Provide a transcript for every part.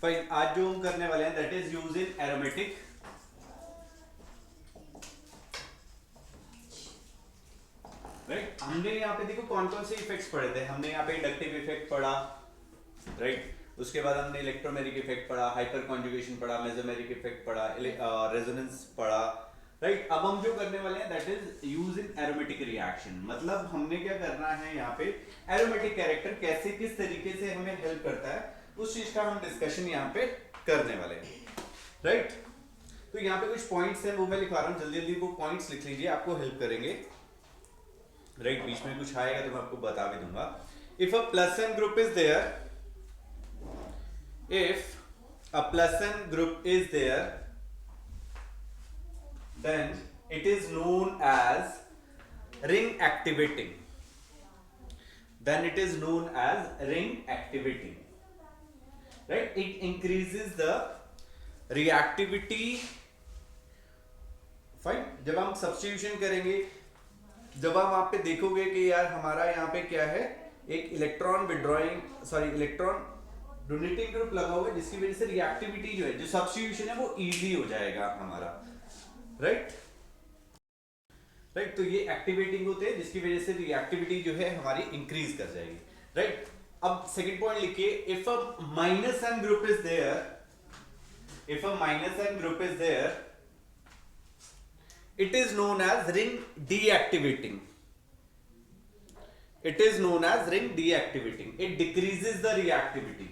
Fine, आज जो हम करने वाले हैं that is use in aromatic. Right, हमने यहाँ पे देखो कौन कौन से इफेक्ट्स पढ़े थे। हमने यहाँ पे इंडक्टिव इफेक्ट पढ़ा, राइट। उसके बाद हमने इलेक्ट्रोमेरिक इफेक्ट पढ़ा, हाइपर कॉन्जुगेशन पढ़ा, मेसोमेरिक इफेक्ट पढ़ा, रेजोनेंस पढ़ा, राइट। अब हम जो करने वाले हैं that is use in aromatic reaction. मतलब हमने क्या करना है यहाँ पे, एरोमेटिक कैरेक्टर कैसे किस तरीके से हमें हेल्प करता है उस चीज का हम डिस्कशन यहाँ पे करने वाले हैं, राइट। तो यहाँ पे कुछ पॉइंट्स हैं वो मैं लिखा रहा हूँ, जल्दी जल्दी वो पॉइंट्स लिख लीजिए, आपको हेल्प करेंगे, राइट। बीच में कुछ आएगा तो मैं आपको बता भी दूंगा। If a plus N group is there, if a plus n group is there, then it is known as ring activating. Then it is known as ring activating, right? It increases the reactivity. Fine, जब हम substitution करेंगे, जब आप वहां पे देखोगे कि यार हमारा यहाँ पे क्या है, एक electron withdrawing, sorry electron donating group लगा हुआ है, जिसकी वजह से रिएक्टिविटी जो है, जो सब्स्टिट्यूशन है वो इजी हो जाएगा हमारा, राइट। राइट, तो ये एक्टिवेटिंग होते हैं जिसकी वजह से रिएक्टिविटी जो है हमारी इंक्रीज कर जाएगी, राइट। अब सेकंड पॉइंट लिखिए, if a minus N group is there, if a minus N group is there, it is known as ring deactivating. It is known as ring deactivating. It decreases the reactivity.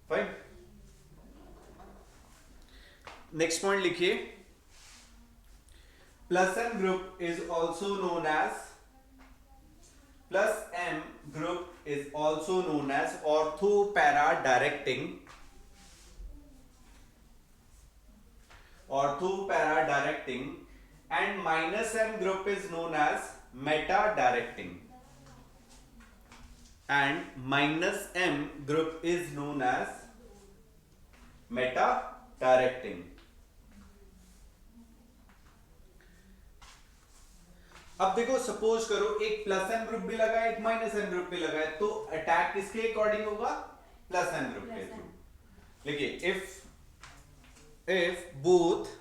Fine. Next point लिखिए, plus n group is also known as, plus m group is also known as ortho-para directing. Ortho-para directing, and minus m group is known as meta directing, and minus m group is known as meta directing. अब देखो, suppose करो एक plus N group भी लगा है, एक minus N group भी लगा है, तो अटैक किसके अकॉर्डिंग होगा, प्लस एन ग्रुप के थ्रू। देखिए, if both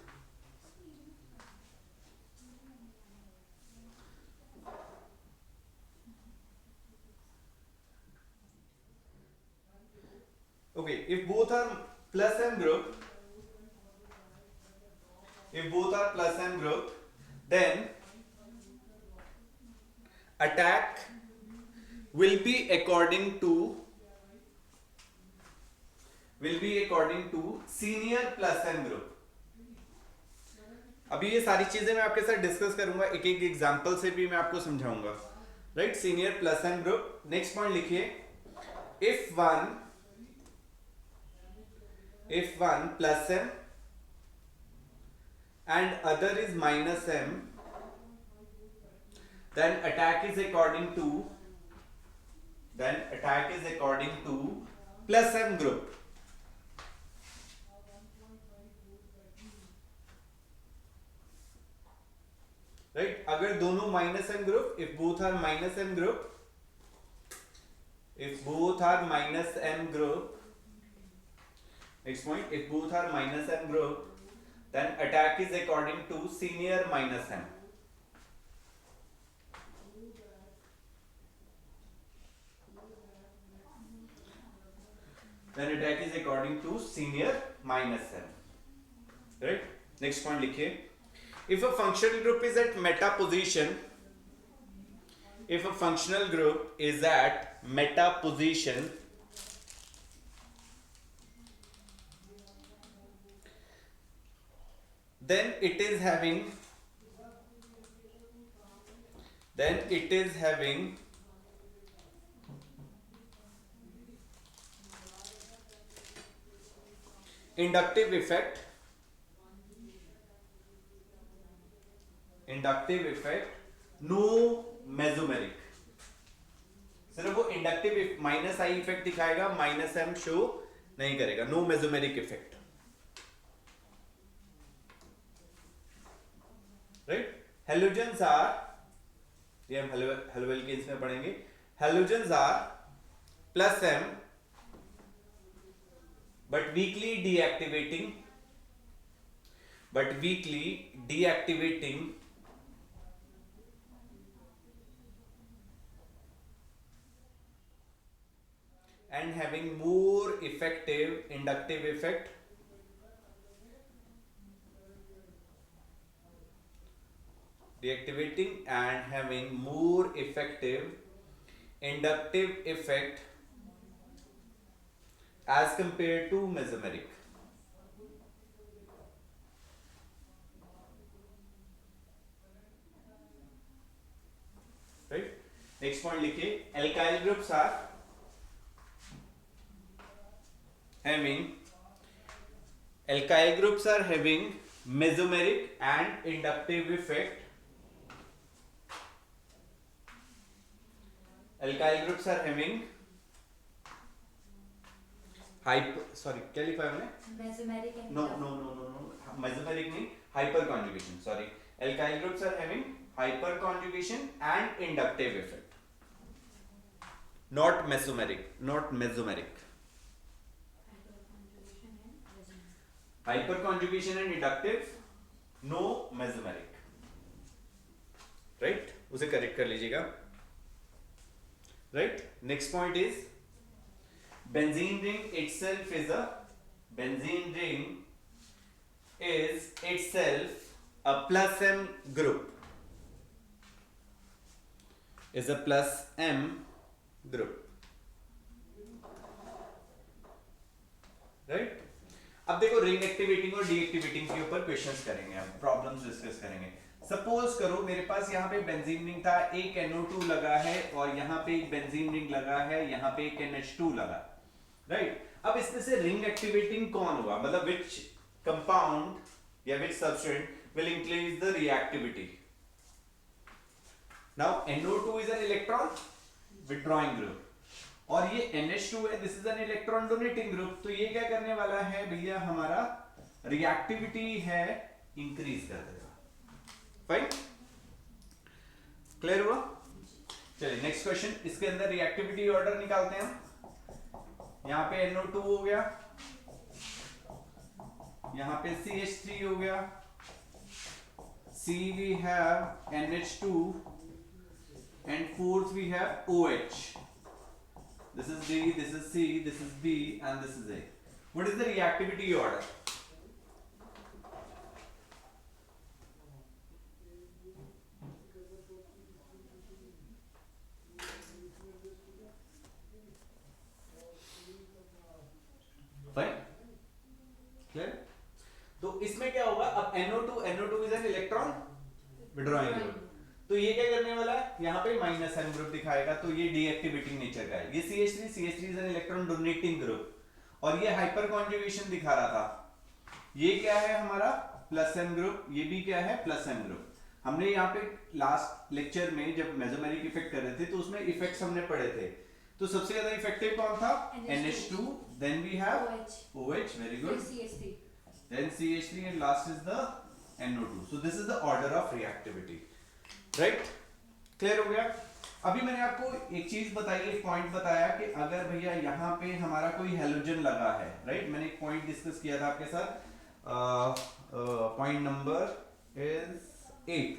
okay, if both are plus n group, if both are plus n group, then attack will be according to senior plus n group. अभी ये सारी चीजें मैं आपके साथ डिस्कस करूंगा, एक एक एग्जांपल से भी मैं आपको समझाऊंगा, right. Senior plus N group. Next point लिखिए, if one plus m and other is minus m, then attack is according to plus m group. Right, अगर दोनों minus N group, if both are minus N group, if both are minus m group, next point, if both are minus m group, then attack is according to senior minus m. Then attack is according to senior minus m, right. Next point लिखिए, if a functional group is at meta position, if a functional group is at meta position, then it is having inductive effect, no mesomeric। सिर्फ वो inductive minus I effect दिखाएगा, minus M show नहीं करेगा, no mesomeric effect, right. Halogens are, ये हम haloalkanes में पढ़ेंगे, halogens are plus m but weakly deactivating and having more effective inductive effect deactivating and having more effective inductive effect as compared to mesomeric. Right? Next point लिखिए, alkyl groups are having mesomeric and inductive effect. Alkyl groups are having क्या लिखा है मैंने? Mesomeric and No, mesomeric नहीं, hyperconjugation. Sorry, alkyl groups are having hyperconjugation and inductive effect. Not mesomeric. Hyperconjugation and inductive, no mesomeric. Right? उसे correct कर लीजिएगा. Right? Next point is benzene ring itself is a plus M group. Is a plus M group. Right? अब देखो ring activating और deactivating के ऊपर questions करेंगे, हम प्रॉब्लम्स डिस्कस करेंगे. सपोज करो मेरे पास यहाँ पे बेंजीन रिंग था, एक NO2 लगा है और यहाँ पे एक बेंजीन रिंग लगा है, यहाँ पे एक NH2 लगा, राइट? अब इसमें से रिंग एक्टिवेटिंग कौन होगा, मतलब विच कंपाउंड या which substituent will increase the reactivity. Now NO2 is an electron withdrawing group और ये NH2 है, this is an electron donating group. तो ये क्या करने वाला है भैया, हमारा रिएक्टिविटी है इंक्रीज कर देगा. फाइन, क्लियर हुआ? चलिए नेक्स्ट क्वेश्चन, इसके अंदर रिएक्टिविटी ऑर्डर निकालते हैं हम. यहां पे NO2 हो गया, यहां पे CH3 हो गया, C we have NH2 and fourth we have OH. This is D, this is C, this is B and this is A. What is the reactivity order? Fine? Clear? तो इसमें क्या होगा, अब NO2 is an electron withdrawing group. तो ये क्या करने वाला है, यहाँ पे माइनस एन ग्रुप दिखाएगा, तो ये डीएक्टिवेटिंग नेचर का है. ये CH3 is an electron donating group और ये हाइपर कॉन्जुगेशन दिखा रहा था. ये क्या है हमारा प्लस एम ग्रुप, ये भी क्या है प्लस एम ग्रुप. हमने यहाँ पे लास्ट लेक्चर में जब मेसोमेरिक इफेक्ट कर रहे थे तो उसमें इफेक्ट्स हमने पढ़े थे. तो सबसे ज्यादा इफेक्टिव कौन था, NH2, then we have OH, very good, then CH3 and last is the NO2. so this is the order of reactivity. Right, clear हो गया? अभी मैंने आपको एक चीज बताई, एक पॉइंट बताया कि अगर भैया यहाँ पे हमारा कोई हेलोजन लगा है, राइट? मैंने एक पॉइंट डिस्कस किया था आपके साथ, point number is 8,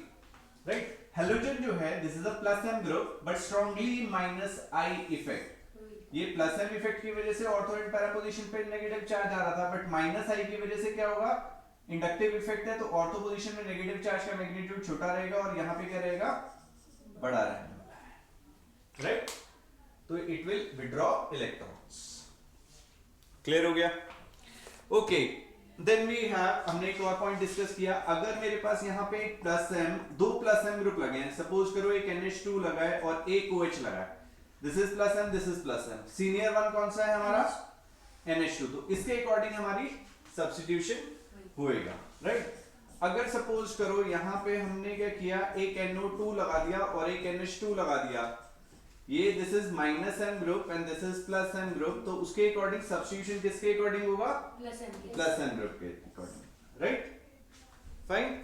right? Halogen जो है this is a plus M group but strongly minus I effect. ये प्लस एम इफेक्ट की वजह से ऑर्थो एंड पैरा पोजीशन पे नेगेटिव चार्ज आ रहा था, बट माइनस आई की वजह से क्या होगा, इंडक्टिव इफेक्ट है, तो ऑर्थो पोजीशन में नेगेटिव चार्ज का मैग्नीट्यूड छोटा रहेगा और यहाँ पे क्या रहेगा, बड़ा रहेगा, राइट? तो it will withdraw electrons. Clear हो गया? ओके, देन वी हैव, हमने एक और पॉइंट डिस्कस किया, अगर मेरे पास यहाँ पे एक प्लस एम, दो प्लस एम ग्रुप लगे हैं, सपोज करो एक NH2 लगा है और एक OH लगा है, this is plus M, this is plus M, senior one कौन सा है हमारा, NH2. तो इसके अकॉर्डिंग हमारी सब्स्टिट्यूशन होएगा, राइट? अगर सपोज करो यहाँ पे हमने क्या किया, एक NO2 लगा दिया और एक NH2 लगा दिया, ये this is minus M group and this is plus M group, तो उसके अकॉर्डिंग सब्स्टिट्यूशन किसके अकॉर्डिंग होगा, प्लस एम ग्रुप के अकॉर्डिंग, राइट? फाइन.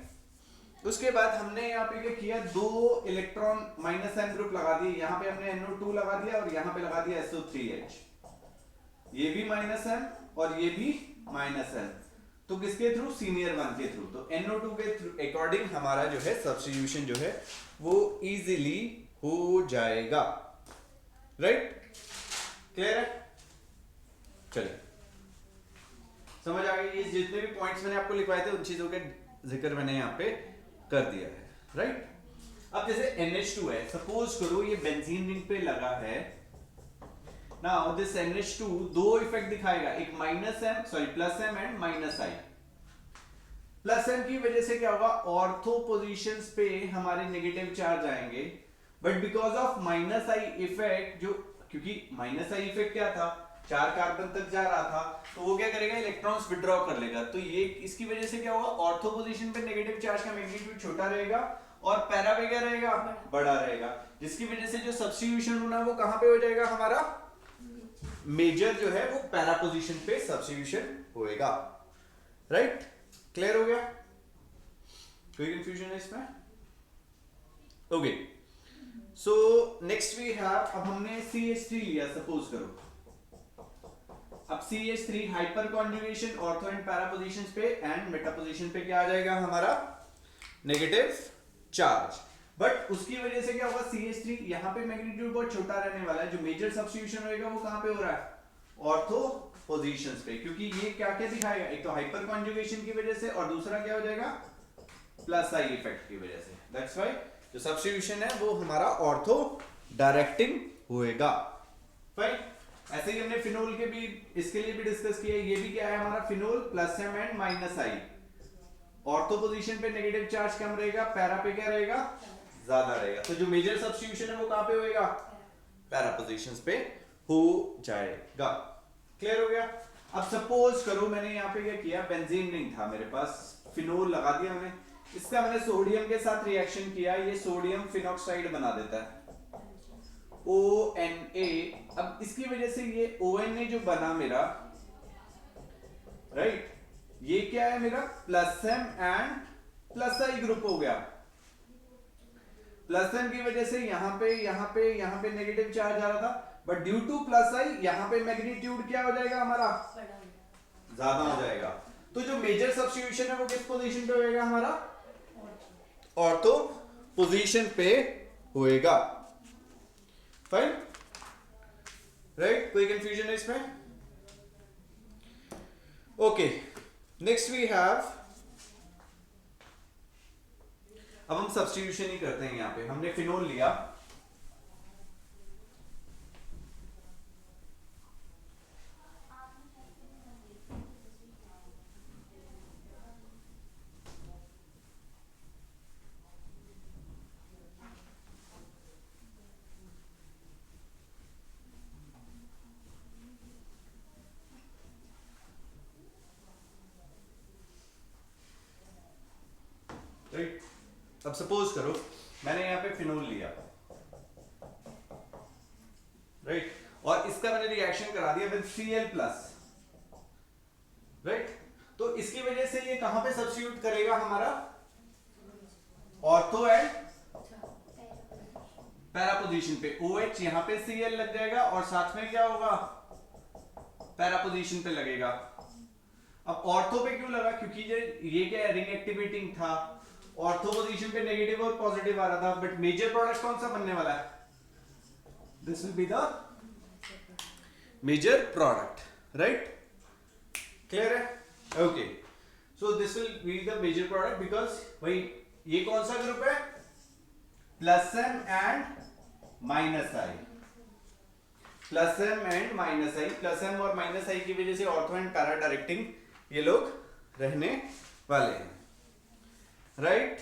उसके बाद हमने यहाँ पे क्या किया, दो इलेक्ट्रॉन माइनस एम ग्रुप लगा दिए, यहाँ पे हमने NO2 लगा दिया और यहाँ पे लगा दिया SO3H. ये भी माइनस एम और ये भी -n, तो किसके थ्रू? सीनियर वन के थ्रू। तो NO2 के थ्रू अकॉर्डिंग हमारा जो है सब्स्टिट्यूशन जो है वो इजीली हो जाएगा। राइट? क्लियर है? चलिए समझ आ गई। ये जितने भी पॉइंट्स मैंने आपको लिखवाए थे उन चीजों के जिक्र मैंने यहाँ पे कर दिया है। राइट? अब जैसे NH2 है, सपोज करो ये बेंजीन रिंग पे लगा है। नाउ दिस NH2 दो इफेक्ट दिखाएगा, एक +m एंड -i। +m की वजह से क्या होगा? ऑर्थो पोजीशंस पे हमारे नेगेटिव चार्ज आएंगे, but because of -i effect, जो क्योंकि -i इफेक्ट क्या था? 4 कार्बन तक जा रहा था, तो वो क्या करेगा? इलेक्ट्रॉन्स विड्रॉ कर लेगा। तो ये इसकी वजह से क्या होगा? ऑर्थो पोजीशन पे नेगेटिव चार्ज का मैग्नीट्यूड छोटा रहेगा और पैरा पे क्या रहेगा? बड़ा रहेगा, जिसकी वजह से जो सब्स्टिट्यूशन होना है वो कहां पे हो जाएगा? हमारा मेजर जो है वो पैरा पोजीशन पे सब्स्टिट्यूशन होएगा। राइट? क्लियर हो गया? कोई कंफ्यूजन है इसमें? Okay, so next we have, अब हमने CH3 लिया, सपोज करो। अब CH3 hyperconjugation ortho and para positions पे एंड मेटा पोजीशन पे क्या आ जाएगा? हमारा नेगेटिव चार्ज। बट उसकी वजह से क्या होगा? CH3 यहाँ पे मैग्नीट्यूड बहुत छोटा रहने वाला है। जो मेजर सब्स्टिट्यूशन होएगा वो कहां पे हो रहा है? ऑर्थो पोजीशंस पे, क्योंकि ये क्या क्या दिखाएगा? एक तो हाइपर कॉन्जुगेशन की वजह से और दूसरा क्या हो जाएगा? +i इफेक्ट की वजह से। दैट्स व्हाई जो सब्स्टिट्यूशन है वो हमारा ऑर्थो डायरेक्टिंग होएगा। फाइन। ऐसे ही हमने फिनोल के भी, इसके लिए भी डिस्कस किया। ये भी क्या है हमारा? Phenol +m and -i। Ortho position पे नेगेटिव चार्ज कम रहेगा, पैरा पे क्या रहेगा? ज्यादा रहेगा। तो जो मेजर सब्स्टिट्यूशन है वो कहां पे होएगा? पैरा पोजीशंस पे हो जाएगा। क्लियर हो गया? अब सपोज करो मैंने यहाँ पे क्या किया? बेंजीन रिंग था मेरे पास, फिनोल लगा दिया मैंने, इसका मैंने सोडियम के साथ रिएक्शन किया, ये सोडियम फिनॉक्साइड बना देता है, ONA। अब इसकी वजह से ये ONA जो बना मेरा, राइट, ये क्या है मेरा? +m एंड +i ग्रुप हो गया। +m की वजह से यहाँ पे नेगेटिव चार्ज आ रहा था, बट ड्यू टू +i यहाँ पे मैग्नीट्यूड क्या हो जाएगा हमारा? ज्यादा हो जाएगा। तो जो मेजर सब्स्टिट्यूशन है वो किस पोजीशन पे होएगा? हमारा ऑर्थो पोजीशन पे होएगा। फाइन? राइट? कोई कंफ्यूजन है इसमें? ओके, नेक्स्ट वी हैव, अब हम सब्स्टिट्यूशन ही करते हैं। यहां पे हमने फिनोल लिया, राइट? अब सपोज करो मैंने यहां पे फिनोल लिया, राइट, और इसका मैंने रिएक्शन करा दिया विद Cl+, राइट। तो इसकी वजह से ये कहां पे सब्स्टिट्यूट करेगा? हमारा ऑर्थो एंड पैरा पोजीशन पे। OH यहां पे Cl लग जाएगा और साथ में क्या होगा? पैरा पोजीशन पे लगेगा। अब ऑर्थो पे क्यों लगा? क्योंकि ये क्या है? रिंग एक्टिवेटिंग था, ऑर्थो पोजीशन पे नेगेटिव और पॉजिटिव आ रहा था, बट मेजर प्रोडक्ट कौन सा बनने वाला है? This will be the major product, right? Clear है? Okay, so this will be the major product because भाई ये कौन सा ग्रुप है? +m and -i। +m and -i, +m और -i की वजह से ऑर्थो एंड पैरा डायरेक्टिंग ये लोग रहने वाले हैं, राइट?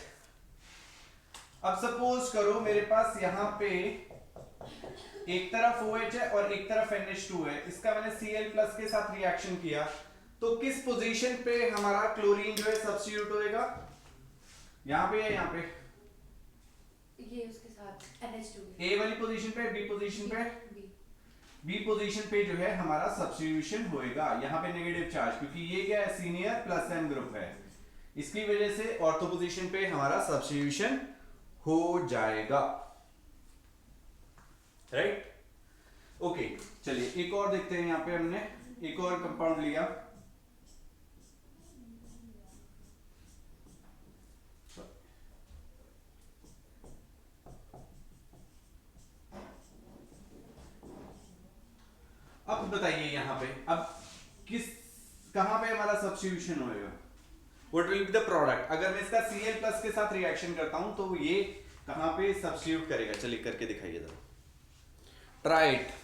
अब सपोज करो मेरे पास यहां पे एक तरफ OH है और एक तरफ NH2 है, इसका मैंने Cl+ के साथ रिएक्शन किया, तो किस पोजीशन पे हमारा क्लोरीन जो है सब्स्टिट्यूट होएगा? यहां पे या यहां पे? ये उसके साथ NH2 A वाली पोजीशन पे, B पोजीशन पे? B पोजीशन पे जो है हमारा सब्स्टिट्यूशन होएगा। यहां पे नेगेटिव चार्ज, क्योंकि ये क्या है? सीनियर +m ग्रुप है, इसकी वजह से ऑर्थो पोजीशन पे हमारा सब्स्टिट्यूशन हो जाएगा, राइट? ओके, चलिए एक और देखते हैं। यहां पे हमने एक और कंपाउंड लिया, अब बताइए यहां पे अब किस कहां पे हमारा सब्स्टिट्यूशन होएगा, what will be the product. अगर मैं इसका Cl प्लस के साथ रिएक्शन करता हूं तो ये कहां पे सब्स्टिट्यूट करेगा, चलिए करके दिखाइए जरा, ट्राई इट।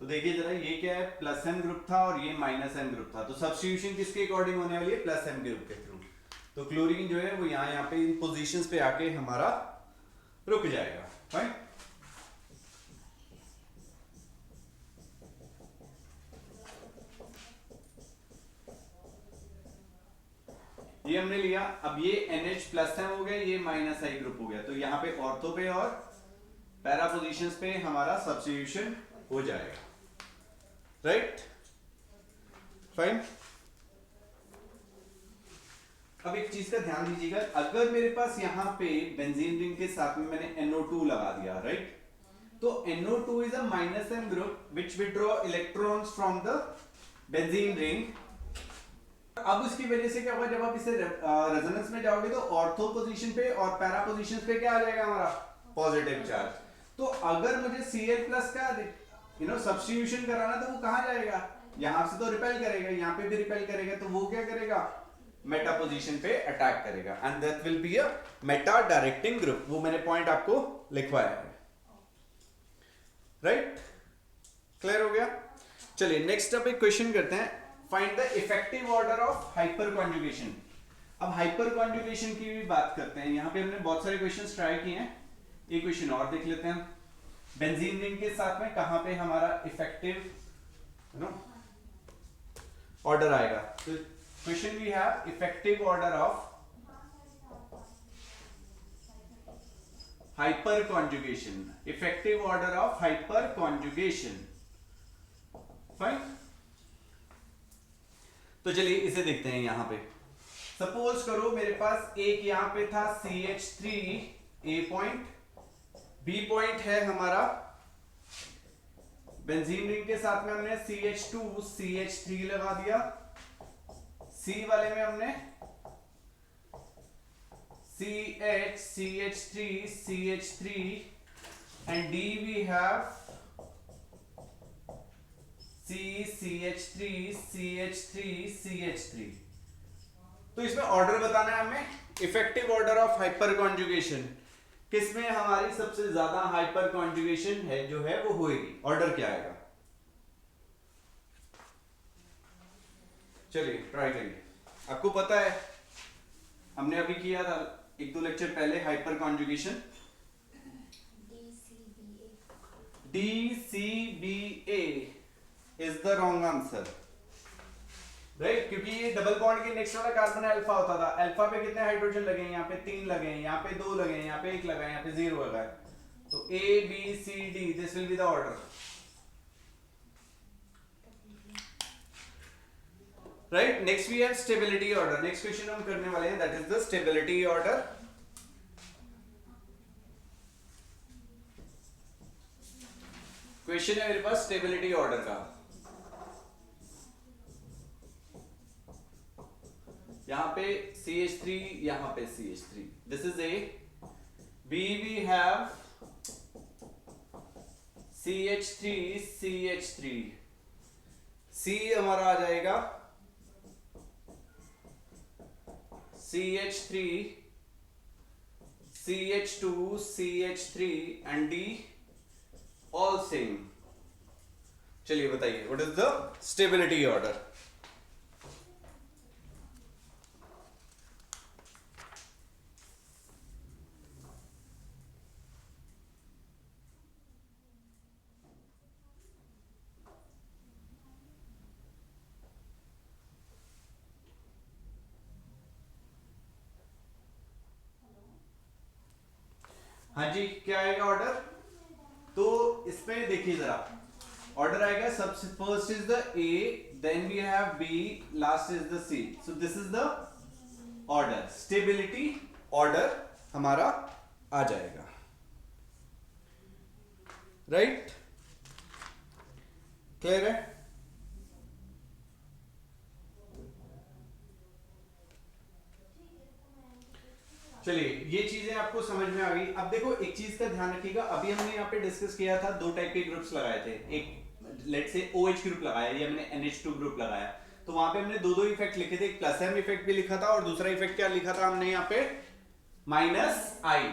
तो देखिए जरा, ये क्या है, प्लस एम ग्रुप था और ये माइनस एम ग्रुप था, तो सब्स्टिट्यूशन किसके अकॉर्डिंग होने वाली है, प्लस एम ग्रुप के थ्रू। तो क्लोरीन जो है वो यहाँ पे इन पोजीशंस पे आके हमारा रुक जाएगा, राइट। ये हमने लिया, अब ये NH प्लस एम हो गया, ये माइनस आई ग्रुप हो गया, तो यहाँ पे ऑर्थो पे और पैरा पोजीशंस पे हमारा सब्स्टिट्यूशन हो जाएगा, राइट, फाइन। अब एक चीज का ध्यान दीजिएगा, अगर मेरे पास यहाँ पे बेंजीन रिंग के साथ में मैंने NO2 लगा दिया, राइट, तो NO2 is a minus M group which withdraw electrons from the benzene ring. अब उसकी वजह से क्या होगा, जब आप इसे रेजोनेंस में जाओगे तो ऑर्थो पोजीशन पे और पैरा पोजीशन पे क्या आ जाएगा हमारा, पॉजिटिव चार्ज। तो अगर मुझे Cl प्लस का सब्स्टिट्यूशन कराना, तो वो कहां जाएगा, यहां से तो रिपेल करेगा, यहां पे भी रिपेल करेगा, तो वो क्या करेगा, मेटा पोजीशन पे अटैक करेगा, and that will be a Meta directing group. वो मैंने पॉइंट आपको लिखवाया है, राइट, क्लियर हो गया। चलिए नेक्स्ट अब एक क्वेश्चन करते हैं, find the effective order of hyper conjugation. अब हाइपर कॉन्जुगेशन की भी बात करते हैं, यहाँ पे हमने बहुत सारे क्वेश्चंस ट्राई किए हैं, एक क्वेश्चन और देख लेते हैं। बेंजीन रिंग के साथ में कहां पे हमारा इफेक्टिव ऑर्डर आएगा, तो question we have effective order of hyperconjugation, effective order of hyperconjugation, fine. तो चलिए इसे देखते हैं, यहां पे सपोज करो मेरे पास एक यहां पे था CH3 A point, B point है हमारा बेंजीन रिंग के साथ में हमने CH2 CH3 लगा दिया, C वाले में हमने CH CH3 CH3 and D we have C CH3 CH3 CH3। तो इसमें ऑर्डर बताना है हमें, effective order of hyper conjugation, किसमें हमारी सबसे ज्यादा हाइपर कॉन्जुगेशन है जो है वो होएगी, ऑर्डर क्या आएगा। चलिए ट्राई करिए, आपको पता है हमने अभी किया था एक दो लेक्चर पहले hyper conjugation, DCBA is the wrong answer, right, क्योंकि ये डबल बॉन्ड के नेक्स्ट वाला कार्बन अल्फा होता था, अल्फा पे कितने हाइड्रोजन लगे हैं, यहाँ पे 3 लगे हैं, यहाँ पे 2 लगे हैं, यहाँ पे 1 लगा है, यहाँ पे 0 लगा है, तो A B C D this will be the order, right. Next we have stability order, next question हम करने वाले हैं, that is the stability order. Question है मेरे पास स्टेबिलिटी ऑर्डर का, यहां पे CH3, यहां पे CH3, this is A, B we have CH3 CH3, C हमारा आ जाएगा CH3 CH2 CH3 and D all same। चलिए बताइए what is the stability order. हाँ जी, क्या आएगा ऑर्डर? तो इसमें देखिए जरा, ऑर्डर आएगा सबसे first is the A, then we have B, last is the C, so this is the order. Stability order हमारा आ जाएगा, राइट? क्लियर है? चलिए, ये चीजें आपको समझ में आ गई। अब देखो एक चीज का ध्यान रखिएगा, अभी हमने यहाँ पे डिस्कस किया था, दो टाइप के ग्रुप्स लगाए थे। एक लेट्स से OH ग्रुप लगाया या मैंने NH2 ग्रुप लगाया, तो वहां पे हमने दो इफेक्ट लिखे थे, एक प्लस M इफेक्ट भी लिखा था और दूसरा इफेक्ट क्या लिखा था हमने यहाँ पे, -I,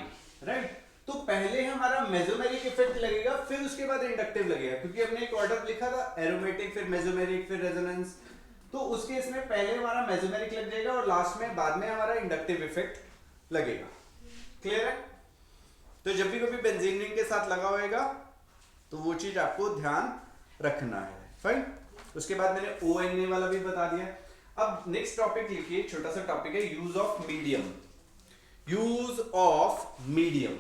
राइट? तो पहले हमारा मेसोमेरिक इफेक्ट लगेगा, फिर उसके बाद इंडक्टिव लगेगा, क्योंकि हमने एक ऑर्डर लिखा था एरोमेटिक, फिर मेसोमेरिक, फिर रेजोनेंस। तो उस केस में पहले हमारा मेसोमेरिक लग जाएगा और लास्ट में बाद में हमारा इंडक्टिव इफेक्ट लगेगा। क्लियर है? तो जब भी कभी बेंजीन रिंग के साथ लगा होएगा तो वो चीज आपको ध्यान रखना है। फाइन। उसके बाद मैंने ONA वाला भी बता दिया। अब नेक्स्ट टॉपिक लिखिए, छोटा सा टॉपिक है, use of medium. Use of medium.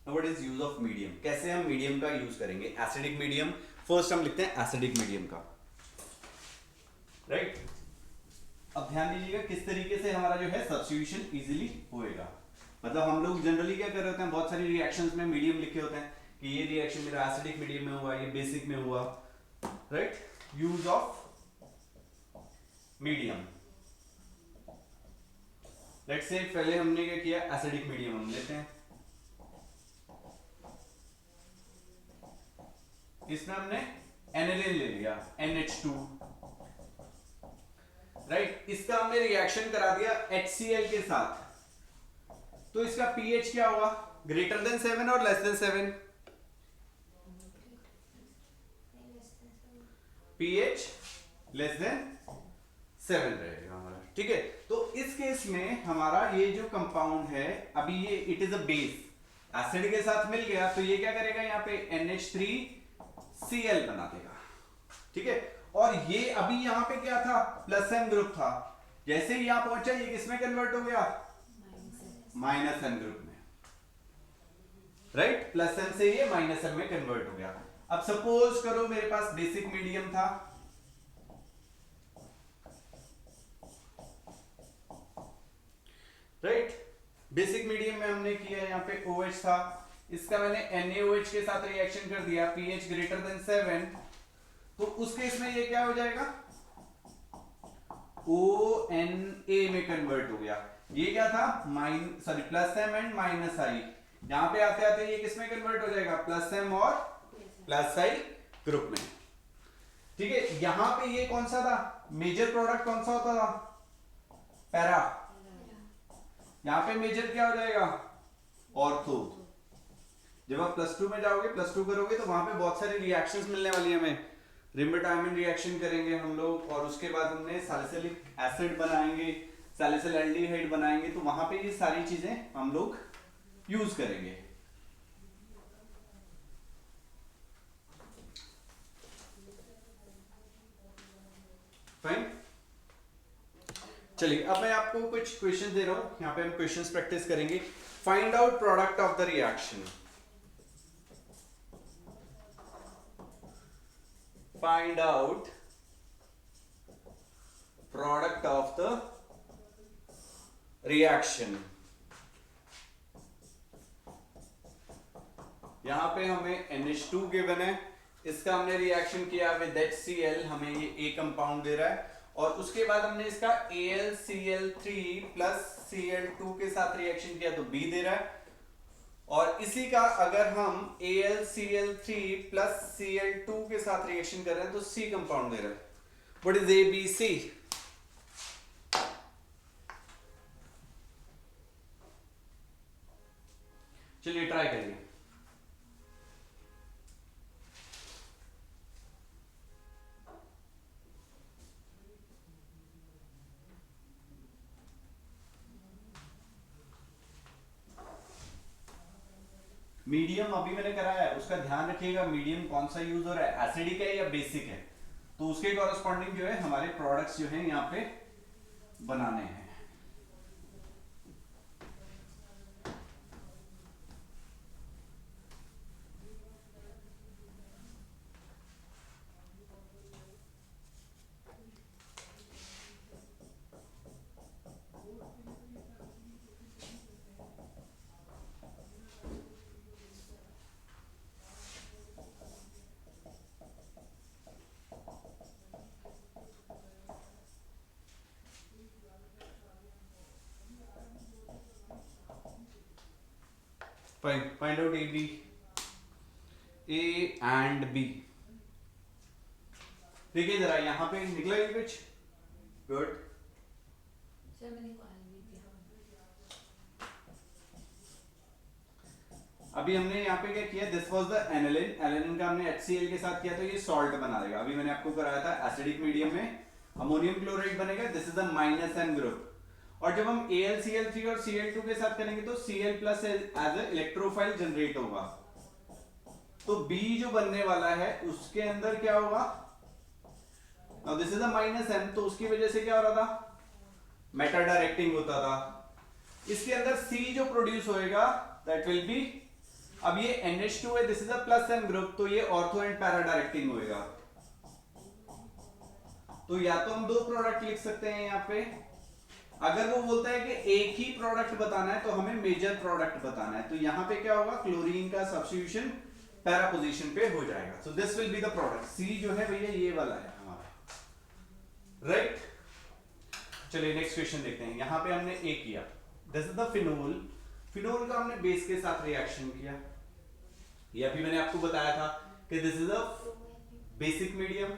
What is use of medium? कैसे हम मीडियम का यूज करेंगे? एसिडिक मीडियम, फर्स्ट हम लिखते हैं एसिडिक मीडियम का, राइट? अब ध्यान दीजिएगा किस तरीके से हमारा जो है सब्स्टिट्यूशन इजीली होएगा। मतलब हम लोग जनरली क्या कर रहे होते हैं, बहुत सारी रिएक्शंस में मीडियम लिखे होते हैं कि ये रिएक्शन मेरा एसिडिक मीडियम में हुआ, ये बेसिक में हुआ, right? Use of medium. Let's say पहले हमने क्या किया, एसिडिक मीडियम हम लेते हैं, इसमें हमने एनिलीन ले लिया NH2, राइट? इसका हमने रिएक्शन करा दिया HCl के साथ, तो इसका pH क्या होगा? ग्रेटर देन 7 और less than 7? pH less than 7 रहेगा हमारा, ठीक है? तो इस केस में हमारा ये जो कंपाउंड है, अभी ये it is a base, acid के साथ मिल गया, तो ये क्या करेगा, यहाँ पे NH3Cl बना देगा, ठीक है? और ये अभी यहाँ पे क्या था, प्लस M ग्रुप था, जैसे ही यहां पहुंचा ये किसमें कन्वर्ट हो गया, -M ग्रुप में, राइट? प्लस M से ये -M में कन्वर्ट हो गया। अब सपोज करो मेरे पास बेसिक मीडियम था, राइट? बेसिक मीडियम में हमने किया, यहाँ पे OH था, इसका मैंने NaOH के साथ रिएक्शन कर दिया, pH ग्रेटर देन 7, तो उस केस में ये क्या हो जाएगा, ONA में कन्वर्ट हो गया। ये क्या था, प्लस M एंड -I, यहां पे आते आते ये किसमें कन्वर्ट हो जाएगा, प्लस M और प्लस I ग्रुप में, ठीक है? यहां पे ये कौन सा था, मेजर प्रोडक्ट कौन सा होता था, पैरा, यहां पे मेजर क्या हो जाएगा, ऑर्थो। जब आप +2 में जाओगे, +2 करोगे, तो वहां पे बहुत सारी रिएक्शंस मिलने वाली है हमें, रिम्बेटामिन रिएक्शन करेंगे हम लोग, और उसके बाद हमने सैलिसिलिक एसिड बनाएंगे, सैलिसिल एल्डिहाइड बनाएंगे, तो वहां पे ये सारी चीजें हम लोग यूज करेंगे। फाइन। चलिए, अब मैं आपको कुछ क्वेश्चन दे रहा हूं, यहां पे हम क्वेश्चंस प्रैक्टिस करेंगे। Find out product of the reaction. Find out product of the reaction। यहां पे हमें NH2 गिवन है, इसका हमने रिएक्शन किया विद HCl, हमें ये A कंपाउंड दे रहा है, और उसके बाद हमने इसका AlCl3 प्लस Cl2 के साथ रिएक्शन किया तो B दे रहा है, और इसी का अगर हम AlCl3 प्लस Cl2 के साथ रिएक्शन कर रहे हैं तो C कंपाउंड दे रहा है। What is ABC? चलिए ट्राई करिए। मीडियम अभी मैंने कराया है, उसका ध्यान रखिएगा, मीडियम कौन सा यूज हो रहा है, एसिडिक है या बेसिक है, तो उसके कॉरेस्पॉन्डिंग जो है हमारे प्रोडक्ट्स जो है यहाँ पे बनाने हैं। Find out A B, A and B. देखिए जरा यहाँ पे निकला ये कुछ गुड। सर मैंने कॉल भी किया। अभी हमने यहाँ पे क्या किया, this was the aniline, aniline का हमने HCl के साथ किया तो ये सॉल्ट बना देगा। अभी मैंने आपको कराया था एसिडिक मीडियम में अमोनियम क्लोराइड बनेगा, this is the -N group. और जब हम AlCl3 और Cl2 के साथ करेंगे तो Cl+ as a electrophile generate होगा। तो B जो बनने वाला है उसके अंदर क्या होगा, now this is a -N, तो उसकी वजह से क्या हो रहा था, मेटा डायरेक्टिंग होता था। इसके अंदर C जो प्रोड्यूस होएगा दैट विल बी, अब ये NH2 है, this is a +N group, तो ये ऑर्थो एंड पैरा डायरेक्टिंग होएगा। तो या तो हम दो प्रोडक्ट लिख सकते हैं यहाँ पे, अगर वो बोलता है कि एक ही प्रोडक्ट बताना है तो हमें मेजर प्रोडक्ट बताना है, तो यहाँ पे क्या होगा, क्लोरीन का सब्स्टिट्यूशन पैरा पोजीशन पे हो जाएगा। So this will be the product. See जो है भैया ये वाला है हमारा, राइट। चलिए नेक्स्ट क्वेश्चन देखते हैं। यहाँ पे हमने ए किया, this is the phenol, phenol का हमने बेस के साथ रिएक्शन किया। ये अभी मैंने आपको बताया था कि this is a basic medium,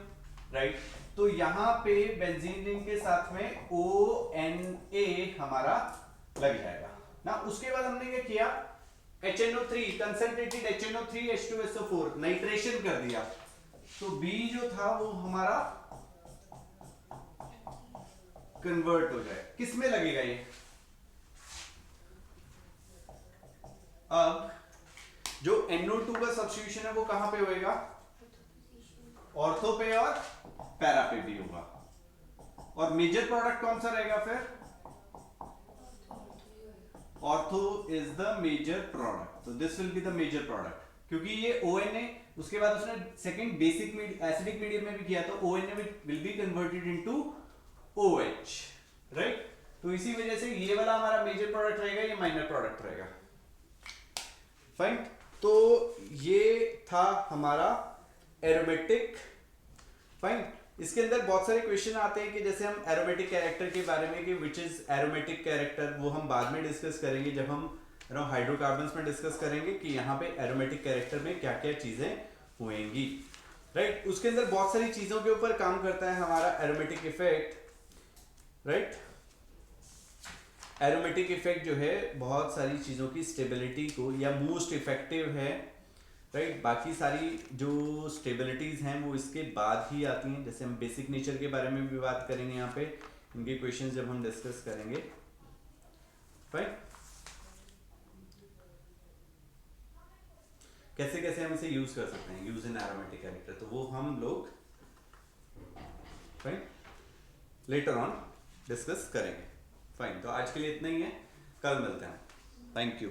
right. तो यहाँ पे बेंजीन रिंग के साथ में ONA हमारा लग जाएगा ना। उसके बाद हमने क्या किया, HNO3 concentrated HNO3 H2SO4 nitration कर दिया, तो B जो था वो हमारा कन्वर्ट हो जाए। किस में लगेगा ये, अब जो NO2 का सब्स्टिट्यूशन है वो कहां पे होएगा, ऑर्थो पे और पैरा पे भी होगा। और मेजर प्रोडक्ट कौन सा रहेगा फिर, ortho is the major product, तो this will be the major product, क्योंकि ये ONA, उसके बाद उसने सेकंड बेसिक एसिडिक मीडियम में भी किया, तो ONA will be converted into OH, right. तो इसी वजह से ये वाला हमारा मेजर प्रोडक्ट रहेगा, ये माइनर प्रोडक्ट रहेगा, फाइन। तो ये था हमारा एरोमेटिक, फाइन। इसके अंदर बहुत सारे क्वेश्चन आते हैं कि जैसे हम एरोमेटिक कैरेक्टर के बारे में, कि विच इज एरोमेटिक कैरेक्टर, वो हम बाद में डिस्कस करेंगे जब हम हाइड्रोकार्बन्स में डिस्कस करेंगे कि यहाँ पे एरोमेटिक कैरेक्टर में क्या क्या चीजें होंगी, राइट। उसके अंदर बहुत सारी चीजों के ऊपर काम करता है हमारा aromatic effect, right. Aromatic effect जो है बहुत सारी चीजों की स्टेबिलिटी को, या मोस्ट इफेक्टिव है, राइट। बाकी सारी जो स्टेबिलिटीज हैं वो इसके बाद ही आती हैं, जैसे हम बेसिक नेचर के बारे में भी बात करेंगे यहाँ पे, इनके क्वेश्चंस जब हम डिस्कस करेंगे, राइट। कैसे कैसे हम इसे यूज कर सकते हैं, यूज इन एरोमेटिक कैरेक्टर, तो वो हम लोग फाइन लेटर ऑन डिस्कस करेंगे, फाइन। तो आज के लिए इतना ही है, कल मिलते हैं, थैंक यू।